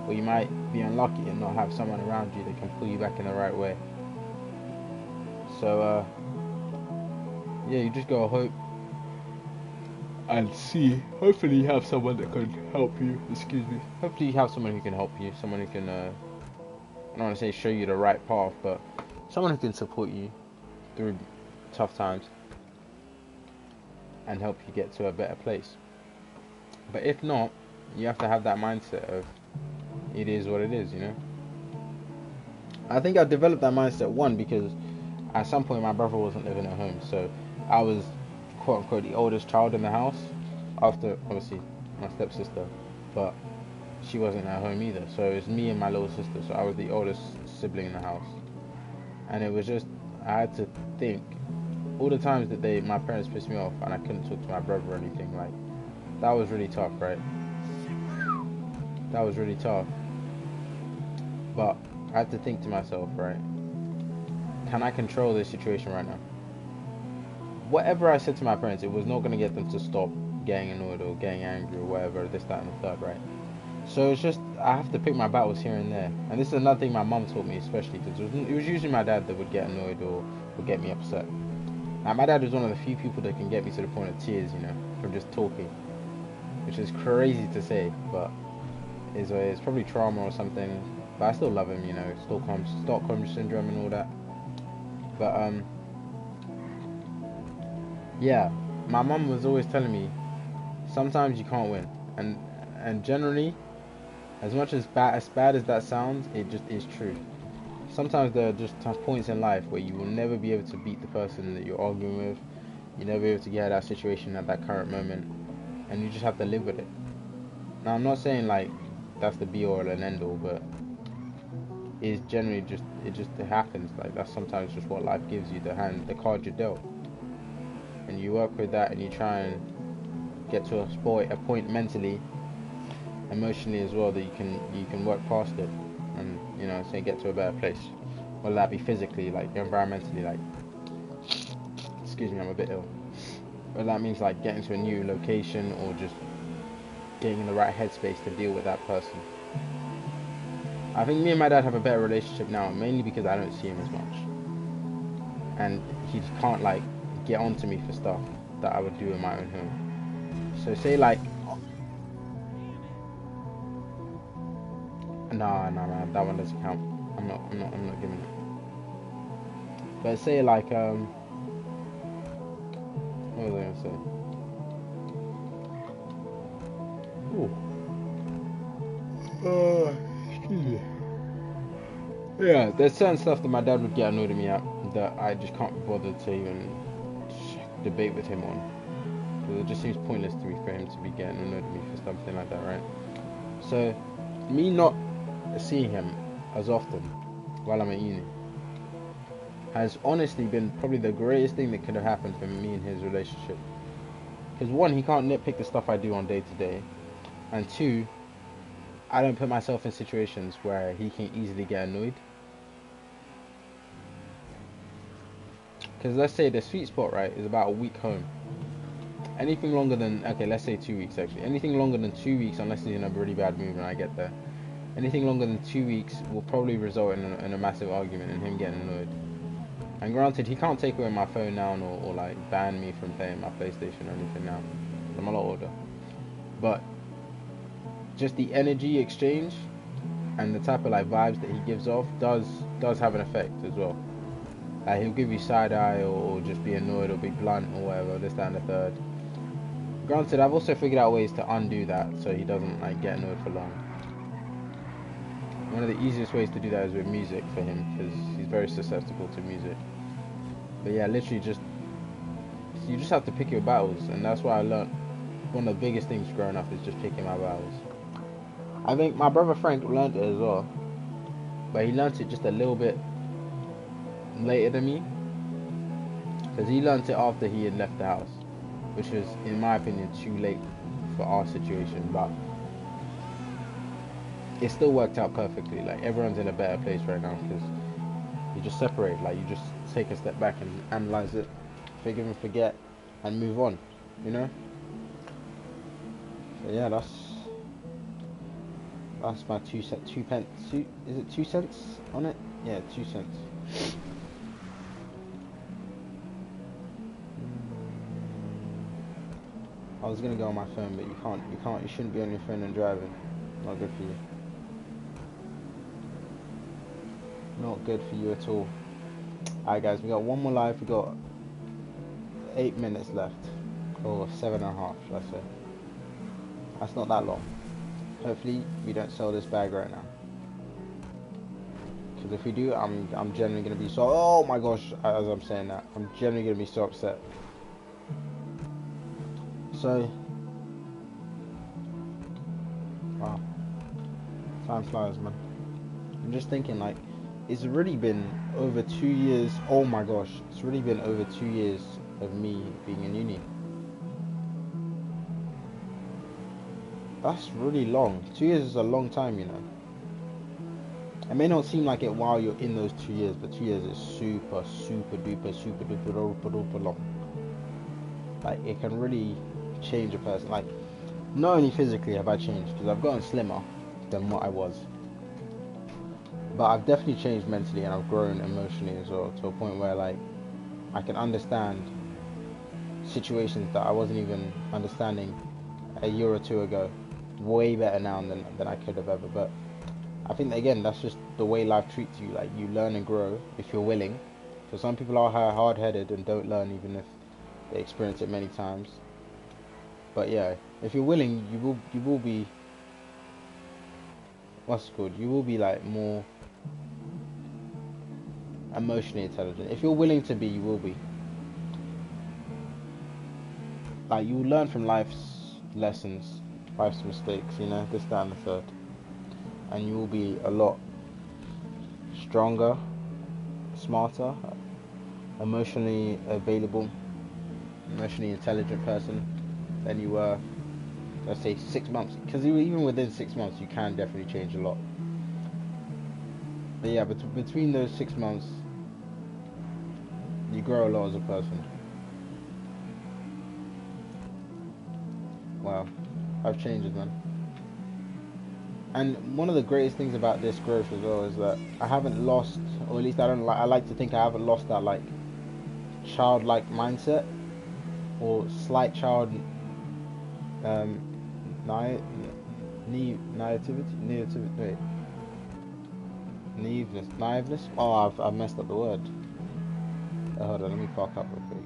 or you might be unlucky and not have someone around you that can pull you back in the right way. So yeah, you just gotta hope and see. Hopefully you have someone that can help you. Excuse me. Hopefully you have someone who can help you, someone who can I don't want to say show you the right path, but someone who can support you through tough times and help you get to a better place. But if not, you have to have that mindset of it is what it is, you know. I think I developed that mindset, one, because at some point my brother wasn't living at home, so I was quote unquote the oldest child in the house, after obviously my stepsister, but she wasn't at home either, so it was me and my little sister, so I was the oldest sibling in the house. And it was just, I had to think all the times that my parents pissed me off and I couldn't talk to my brother or anything, like that was really tough, right? That was really tough. But I had to think to myself, right, can I control this situation right now? Whatever I said to my parents, it was not going to get them to stop getting annoyed or getting angry or whatever, this, that, and the third, right? So it's just, I have to pick my battles here and there. And this is another thing my mum taught me, especially, because it was usually my dad that would get annoyed or would get me upset. Now, my dad is one of the few people that can get me to the point of tears, you know, from just talking, which is crazy to say, but it's probably trauma or something. But I still love him, you know, Stockholm syndrome and all that. But yeah, my mum was always telling me sometimes you can't win, and generally, as much as bad as that sounds, it just is true. Sometimes there are just tough points in life where you will never be able to beat the person that you're arguing with. You'll never be able to get out of that situation at that current moment, and you just have to live with it. Now, I'm not saying like that's the be all and end all, but it's generally it happens. Like that's sometimes just what life gives you, the card you're dealt, and you work with that, and you try and get to a point mentally, emotionally as well, that you can work past it, and you know, say get to a better place, whether that be physically, like environmentally, like excuse me, I'm a bit ill, whether that means like getting to a new location or just getting in the right headspace to deal with that person. I think me and my dad have a better relationship now, mainly because I don't see him as much, and he can't like get onto me for stuff that I would do in my own home. So say like, no, that one doesn't count. I'm not giving it. But say like what was I gonna say? Excuse me. Yeah, there's certain stuff that my dad would get annoyed at me at that I just can't be bothered to even debate with him on. Because it just seems pointless to me for him to be getting annoyed at me for something like that, right? So, me not seeing him as often while I'm at uni has honestly been probably the greatest thing that could have happened for me and his relationship. Because one, he can't nitpick the stuff I do on day to day, and two, I don't put myself in situations where he can easily get annoyed. Because let's say the sweet spot, right, is about a week home. Anything longer than, okay, let's say 2 weeks actually. Anything longer than 2 weeks, unless he's in a really bad mood when I get there, anything longer than 2 weeks will probably result in a massive argument and him getting annoyed. And granted, he can't take away my phone now or like ban me from playing my PlayStation or anything now. I'm a lot older. But just the energy exchange and the type of like vibes that he gives off does have an effect as well. Like he'll give you side eye or just be annoyed or be blunt or whatever, this, that, and the third. Granted, I've also figured out ways to undo that so he doesn't like get annoyed for long. One of the easiest ways to do that is with music for him, because he's very susceptible to music. But yeah, literally you just have to pick your battles, and that's why I learned one of the biggest things growing up is just picking my battles. I think my brother Frank learned it as well, but he learned it just a little bit later than me, because he learned it after he had left the house, which was, in my opinion, too late for our situation, but it still worked out perfectly. Like everyone's in a better place right now because you just separate, like you just take a step back and analyze it, forgive and forget, and move on, you know. So yeah, That's my 2 pence. Is it 2 cents on it? Yeah, 2 cents. I was gonna go on my phone, but you can't. You shouldn't be on your phone and driving. Not good for you. Not good for you at all. Alright, guys, we got one more life. We got 8 minutes left, or 7.5, should I say? That's not that long. Hopefully, we don't sell this bag right now. Because if we do, I'm generally gonna be so. Oh my gosh! As I'm saying that, I'm generally gonna be so upset. So, wow, time flies, man. I'm just thinking, like, it's already been over 2 years. Oh my gosh, it's already been over 2 years of me being in uni. That's really long. 2 years is a long time, you know. It may not seem like it while you're in those 2 years, but 2 years is super duper long. Like, it can really change a person. Like, not only physically have I changed, because I've gotten slimmer than what I was, but I've definitely changed mentally, and I've grown emotionally as well, to a point where, like, I can understand situations that I wasn't even understanding a year or two ago way better now than I could have ever. But I think that, again, that's just the way life treats you. Like, you learn and grow if you're willing. So some people are hard-headed and don't learn even if they experience it many times. But yeah, if you're willing, you will be, what's it called? You will be, like, more emotionally intelligent. If you're willing to be, you will be. Like, you will learn from life's lessons, life's mistakes, you know, this, that, and the third. And you will be a lot stronger, smarter, emotionally available, emotionally intelligent person than you were, let's say, 6 months. Because even within 6 months, you can definitely change a lot. But yeah, between those 6 months, you grow a lot as a person. Wow, I've changed, man. And one of the greatest things about this growth as well is that I haven't lost, or at least I like to think I haven't lost that, like, childlike mindset or slight child naiveness. Oh, I've messed up the word. Hold on, let me park up real quick.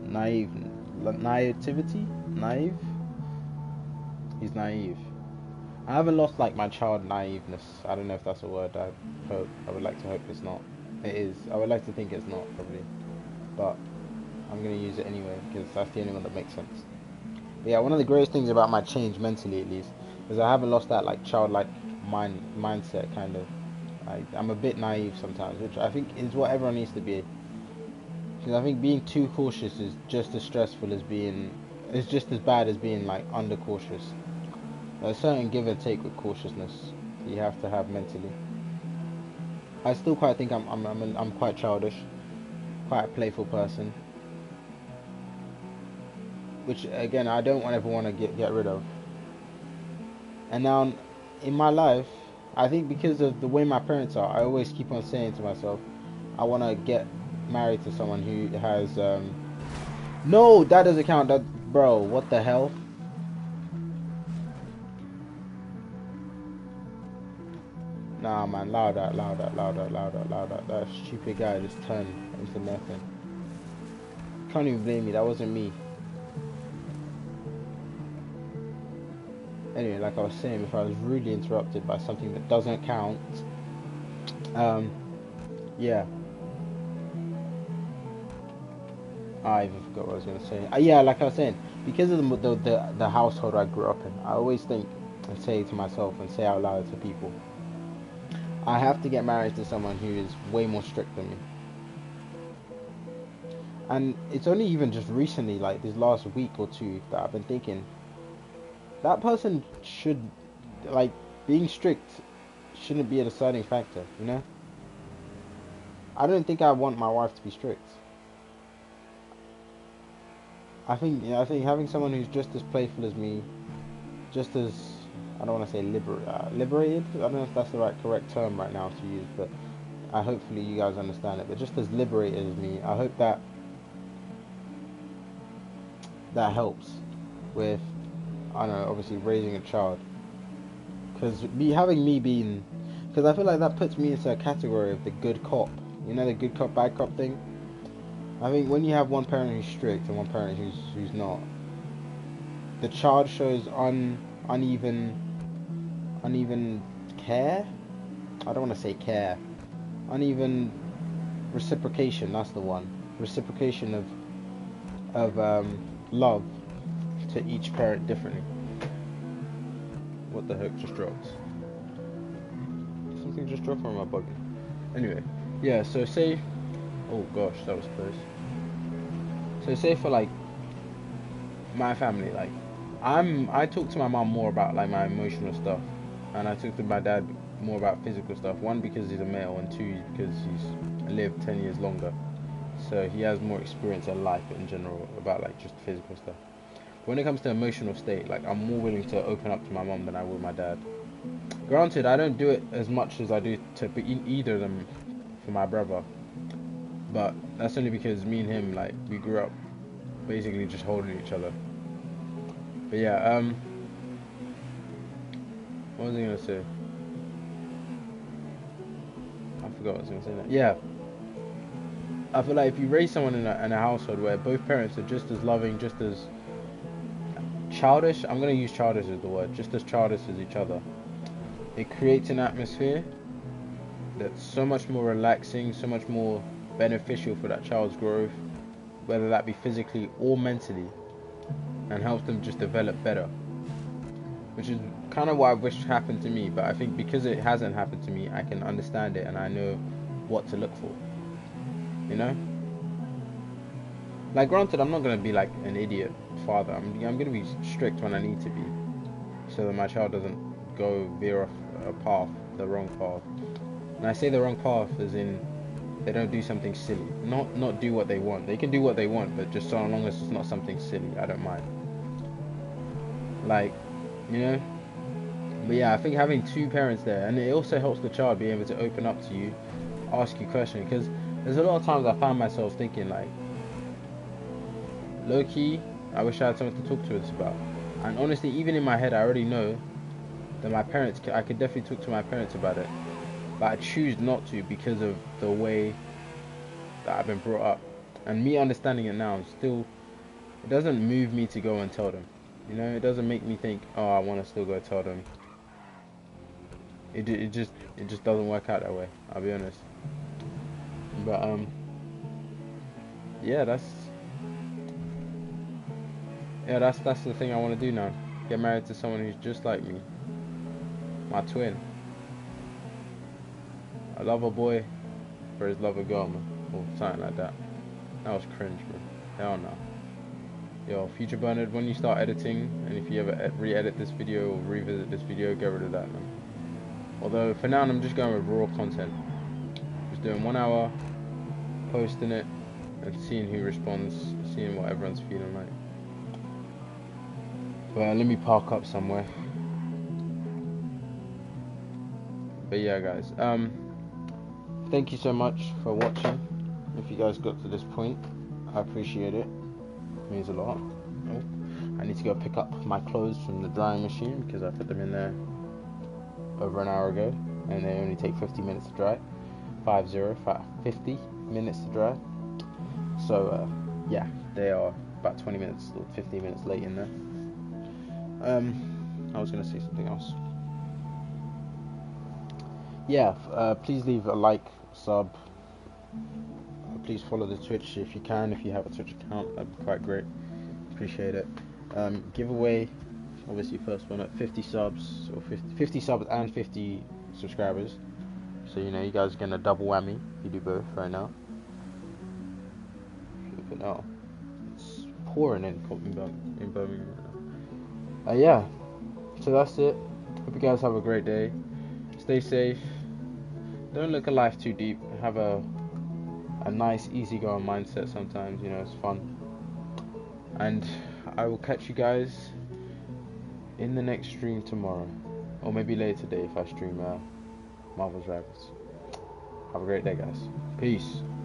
Naivety. He's naive. I haven't lost, like, my child naiveness. I don't know if that's a word. I would like to hope it's not. It is. I would like to think it's not, probably, but I'm gonna use it anyway because that's the only one that makes sense. But yeah, one of the greatest things about my change mentally, at least, is I haven't lost that, like, childlike mindset, kind of. I'm a bit naive sometimes, which I think is what everyone needs to be. Because I think being too cautious is just as stressful as being. It's just as bad as being, like, under cautious. There's a certain give and take with cautiousness that you have to have mentally. I still quite think I'm quite childish, quite a playful person, which, again, I don't ever want to get rid of. And now in my life, I think because of the way my parents are, I always keep on saying to myself, I want to get married to someone who has no, that doesn't count. That, bro, what the hell? Nah, man, louder. That stupid guy just turned into nothing. Can't even blame me, that wasn't me. Anyway, like I was saying, if I was rudely interrupted by something that doesn't count, yeah. I even forgot what I was going to say. Yeah, like I was saying, because of the household I grew up in, I always think and say to myself and say out loud to people, I have to get married to someone who is way more strict than me. And it's only even just recently, like this last week or two, that I've been thinking, that person should, like, being strict shouldn't be a deciding factor, you know? I don't think I want my wife to be strict. I think having someone who's just as playful as me, just as I don't want to say liberated. I don't know if that's the correct term right now to use, but hopefully you guys understand it. But just as liberated as me, I hope that helps with, I don't know, obviously raising a child. Because because I feel like that puts me into a category of the good cop. You know, the good cop, bad cop thing. I think when you have one parent who's strict and one parent who's not, the child shows uneven care. I don't want to say care. Uneven reciprocation. That's the one. Reciprocation of love to each parent differently. What the heck just dropped? Something just dropped on my buggy. Anyway, yeah. So say, oh gosh, that was close. So say for like my family, like I talk to my mom more about like my emotional stuff, and I talk to my dad more about physical stuff. One, because he's a male, and two, because he's lived 10 years longer, so he has more experience in life in general about like just physical stuff. When it comes to emotional state, like I'm more willing to open up to my mom than I would my dad. Granted, I don't do it as much as I do to either of them for my brother, but that's only because me and him, like, we grew up basically just holding each other. But yeah, what was I gonna say? I forgot what I was gonna say now. Yeah, I feel like if you raise someone in a household where both parents are just as loving, just as childish, I'm gonna use childish as the word, just as childish as each other, it creates an atmosphere that's so much more relaxing, so much more beneficial for that child's growth, whether that be physically or mentally, and helps them just develop better, which is kind of what I wish happened to me. But I think because it hasn't happened to me, I can understand it and I know what to look for, you know. Like, granted, I'm not going to be like an idiot father. I'm going to be strict when I need to be, so that my child doesn't veer off a path, the wrong path. And I say the wrong path as in they don't do something silly. Not do what they want. They can do what they want, but just so long as it's not something silly, I don't mind. Like, you know. But yeah, I think having two parents there, and it also helps the child be able to open up to you, ask you questions, because there's a lot of times I found myself thinking like, low key, I wish I had someone to talk to this about. And honestly, even in my head, I already know that I could definitely talk to my parents about it, but I choose not to because of the way that I've been brought up. And me understanding it now, it doesn't move me to go and tell them. You know, it doesn't make me think, oh, I want to still go tell them. It just doesn't work out that way, I'll be honest. But yeah, that's the thing I want to do now. Get married to someone who's just like me, my twin. I love a boy for his love a girl, man, or something like that. That was cringe, man. Hell no. Yo, Future Bernard, when you start editing, and if you ever re-edit this video or revisit this video, get rid of that, man. Although for now I'm just going with raw content, just doing 1 hour, posting it, and seeing who responds, seeing what everyone's feeling like. But let me park up somewhere. But yeah, guys, thank you so much for watching. If you guys got to this point, I appreciate it. It means a lot. Oh, I need to go pick up my clothes from the drying machine because I put them in there over an hour ago, and they only take 50 minutes to dry. 50 minutes to dry. So yeah, they are about 20 minutes or 15 minutes late in there. I was gonna say something else. Yeah, please leave a like, sub. Please follow the Twitch if you can. If you have a Twitch account, that'd be quite great. Appreciate it. Giveaway, obviously first one at 50 subs, or 50 subs and 50 subscribers. So you know, you guys are getting a double whammy if you do both right now. But no, it's pouring in Birmingham right now. Yeah, so that's it. Hope you guys have a great day. Stay safe. Don't look at life too deep. Have a nice, easygoing mindset sometimes. You know, it's fun. And I will catch you guys in the next stream tomorrow, or maybe later today if I stream Marvel's Rivals. Have a great day, guys. Peace.